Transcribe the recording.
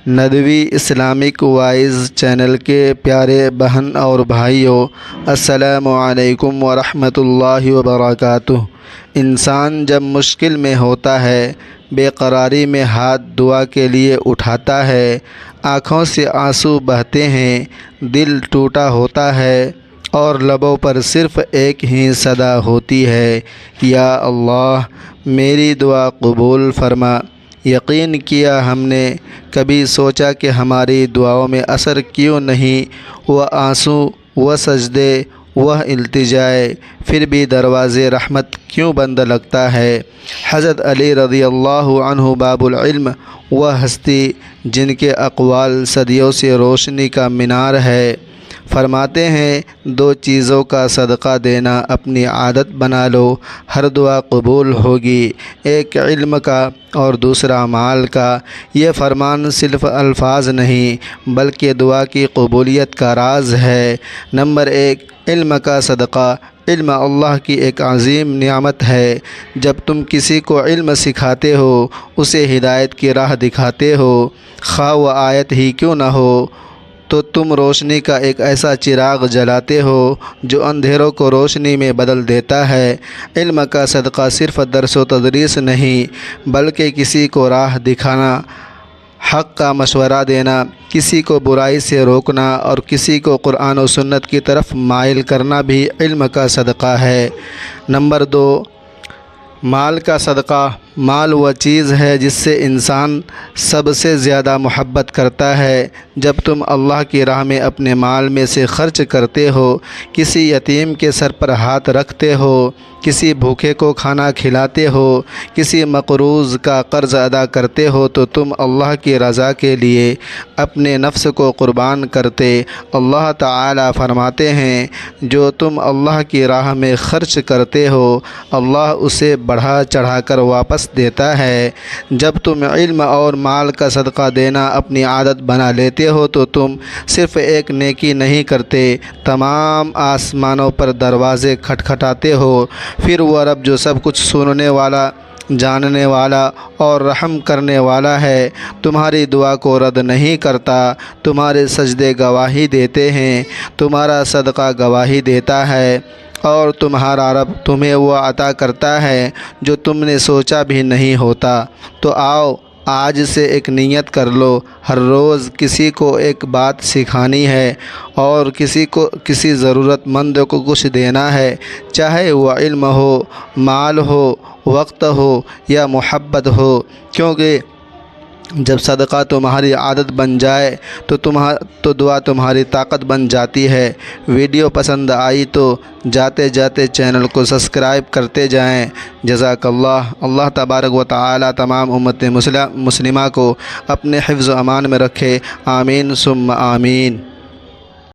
Nadwi Islamic wise channel کے پیارے بہن اور بھائیوں، السلام علیکم ورحمۃ اللہ وبرکاتہ۔ انسان جب مشکل میں ہوتا ہے، بے قراری میں ہاتھ دعا کے لیے اٹھاتا ہے، آنکھوں سے آنسو بہتے ہیں، دل ٹوٹا ہوتا ہے اور لبوں پر صرف ایک ہی صدا ہوتی ہے، یا اللہ میری دعا قبول فرما۔ یقین کیا ہم نے کبھی سوچا کہ ہماری دعاؤں میں اثر کیوں نہیں؟ وہ آنسو، وہ سجدے، وہ التجائے، پھر بھی دروازے رحمت کیوں بند لگتا ہے؟ حضرت علی رضی اللہ عنہ باب العلم، وہ ہستی جن کے اقوال صدیوں سے روشنی کا مینار ہے، فرماتے ہیں دو چیزوں کا صدقہ دینا اپنی عادت بنا لو، ہر دعا قبول ہوگی، ایک علم کا اور دوسرا مال کا۔ یہ فرمان صرف الفاظ نہیں بلکہ دعا کی قبولیت کا راز ہے۔ نمبر 1، علم کا صدقہ۔ علم اللہ کی ایک عظیم نعمت ہے۔ جب تم کسی کو علم سکھاتے ہو، اسے ہدایت کی راہ دکھاتے ہو، خواہ وہ آیت ہی کیوں نہ ہو، تو تم روشنی کا ایک ایسا چراغ جلاتے ہو جو اندھیروں کو روشنی میں بدل دیتا ہے۔ علم کا صدقہ صرف درس و تدریس نہیں بلکہ کسی کو راہ دکھانا، حق کا مشورہ دینا، کسی کو برائی سے روکنا اور کسی کو قرآن و سنت کی طرف مائل کرنا بھی علم کا صدقہ ہے۔ نمبر 2، مال کا صدقہ۔ مال وہ چیز ہے جس سے انسان سب سے زیادہ محبت کرتا ہے۔ جب تم اللہ کی راہ میں اپنے مال میں سے خرچ کرتے ہو، کسی یتیم کے سر پر ہاتھ رکھتے ہو، کسی بھوکے کو کھانا کھلاتے ہو، کسی مقروض کا قرض ادا کرتے ہو، تو تم اللہ کی رضا کے لیے اپنے نفس کو قربان کرتے۔ اللہ تعالیٰ فرماتے ہیں جو تم اللہ کی راہ میں خرچ کرتے ہو، اللہ اسے بڑھا چڑھا کر واپس دیتا ہے۔ جب تم علم اور مال کا صدقہ دینا اپنی عادت بنا لیتے ہو تو تم صرف ایک نیکی نہیں کرتے، تمام آسمانوں پر دروازے کھٹکھٹاتے ہو۔ پھر وہ رب جو سب کچھ سننے والا، جاننے والا اور رحم کرنے والا ہے، تمہاری دعا کو رد نہیں کرتا۔ تمہارے سجدے گواہی دیتے ہیں، تمہارا صدقہ گواہی دیتا ہے، اور تمہارا رب تمہیں وہ عطا کرتا ہے جو تم نے سوچا بھی نہیں ہوتا۔ تو آؤ آج سے ایک نیت کر لو، ہر روز کسی کو ایک بات سکھانی ہے اور کسی ضرورت مند کو کچھ دینا ہے، چاہے وہ علم ہو، مال ہو، وقت ہو یا محبت ہو، کیونکہ جب صدقہ تمہاری عادت بن جائے تو دعا تمہاری طاقت بن جاتی ہے۔ ویڈیو پسند آئی تو جاتے جاتے چینل کو سبسکرائب کرتے جائیں۔ جزاک اللہ۔ اللہ تبارک و تعالی تمام امت مسلمہ کو اپنے حفظ و امان میں رکھے، آمین ثم آمین۔